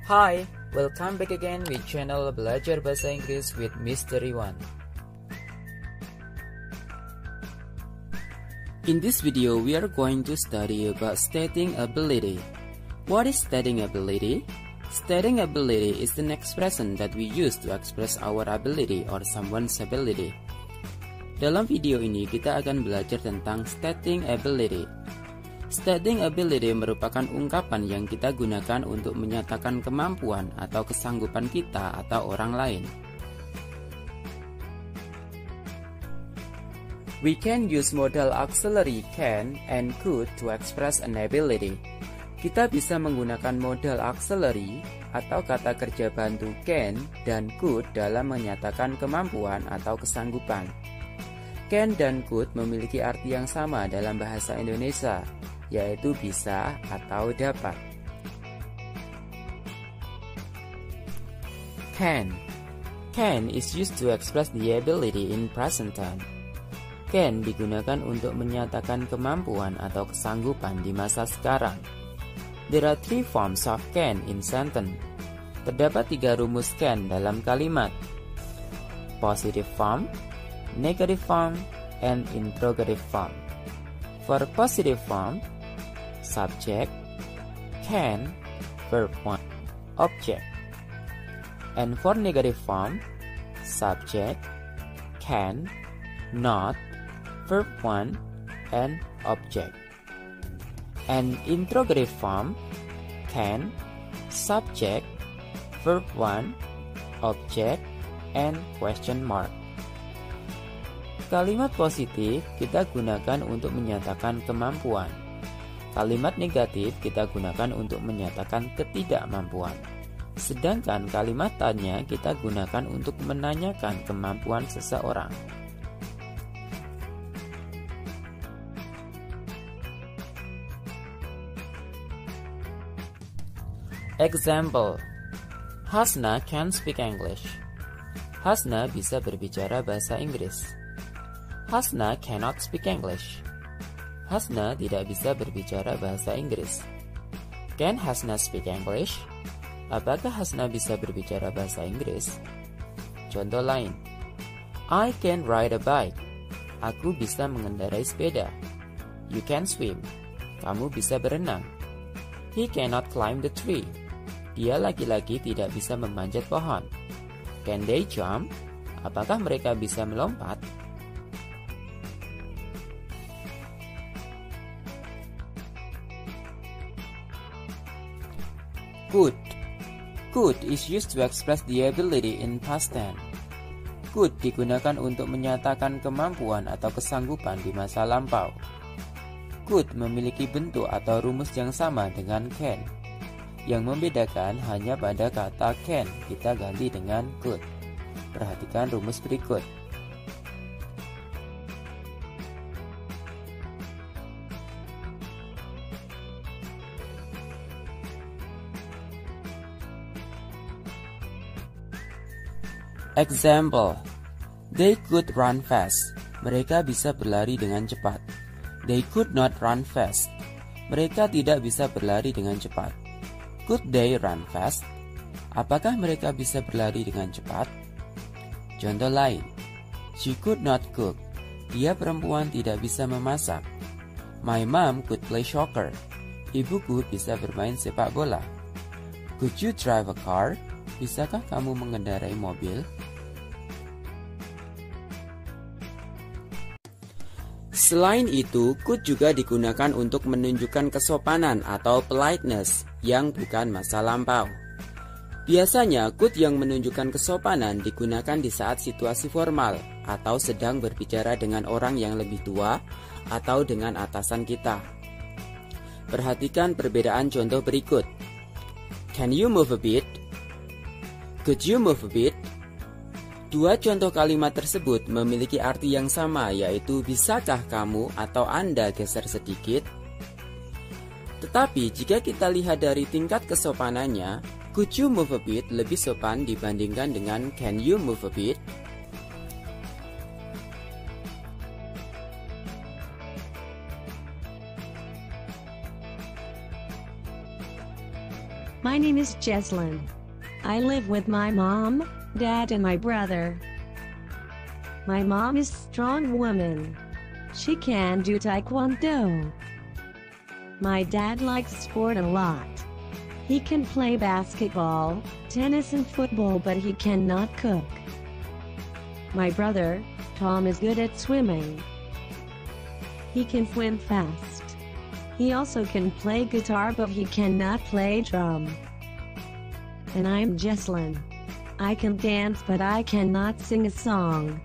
Hi, welcome back again with channel Belajar Bahasa Inggris with Mystery One. In this video, we are going to study about stating ability. What is stating ability? Stating ability is an expression that we use to express our ability or someone's ability. Dalam video ini, kita akan belajar tentang stating ability. Stating ability merupakan ungkapan yang kita gunakan untuk menyatakan kemampuan atau kesanggupan kita atau orang lain. We can use modal auxiliary can and could to express an ability. Kita bisa menggunakan modal auxiliary atau kata kerja bantu can dan could dalam menyatakan kemampuan atau kesanggupan. Can dan could memiliki arti yang sama dalam bahasa Indonesia, yaitu bisa atau dapat. Can is used to express the ability in present time. Can digunakan untuk menyatakan kemampuan atau kesanggupan di masa sekarang. There are three forms of can in sentence. Terdapat 3 rumus can dalam kalimat: positive form, negative form, and interrogative form. For positive form, subject, can, verb 1, object. And for negative form, subject, can, not, verb 1, and object. And interrogative form, can, subject, verb 1, object, and question mark. Kalimat positif kita gunakan untuk menyatakan kemampuan. Kalimat negatif kita gunakan untuk menyatakan ketidakmampuan. Sedangkan kalimat tanya kita gunakan untuk menanyakan kemampuan seseorang. Example: Hasna can speak English. Hasna bisa berbicara bahasa Inggris. Hasna cannot speak English. Hasna tidak bisa berbicara bahasa Inggris. Can Hasna speak English? Apakah Hasna bisa berbicara bahasa Inggris? Contoh lain: I can ride a bike. Aku bisa mengendarai sepeda. You can swim. Kamu bisa berenang. He cannot climb the tree. Dia laki-laki tidak bisa memanjat pohon. Can they jump? Apakah mereka bisa melompat? Could is used to express the ability in past tense. Could digunakan untuk menyatakan kemampuan atau kesanggupan di masa lampau. Could memiliki bentuk atau rumus yang sama dengan can. Yang membedakan hanya pada kata can kita ganti dengan could. Perhatikan rumus berikut. Example: They could run fast. Mereka bisa berlari dengan cepat. They could not run fast. Mereka tidak bisa berlari dengan cepat. Could they run fast? Apakah mereka bisa berlari dengan cepat? Contoh lain: She could not cook. Dia perempuan tidak bisa memasak. My mom could play soccer. Ibuku bisa bermain sepak bola. Could you drive a car? Bisakah kamu mengendarai mobil? Selain itu, could juga digunakan untuk menunjukkan kesopanan atau politeness yang bukan masa lampau. Biasanya, could yang menunjukkan kesopanan digunakan di saat situasi formal atau sedang berbicara dengan orang yang lebih tua atau dengan atasan kita. Perhatikan perbedaan contoh berikut. Can you move a bit? Could you move a bit? Dua contoh kalimat tersebut memiliki arti yang sama, yaitu bisakah kamu atau Anda geser sedikit? Tetapi jika kita lihat dari tingkat kesopanannya, could you move a bit lebih sopan dibandingkan dengan can you move a bit? My name is Jesslyn. I live with my mom, dad and my brother. My mom is a strong woman. She can do taekwondo. My dad likes sport a lot. He can play basketball, tennis and football, but he cannot cook. My brother, Tom, is good at swimming. He can swim fast. He also can play guitar, but he cannot play drum. And I'm Jesslyn. I can dance, but I cannot sing a song.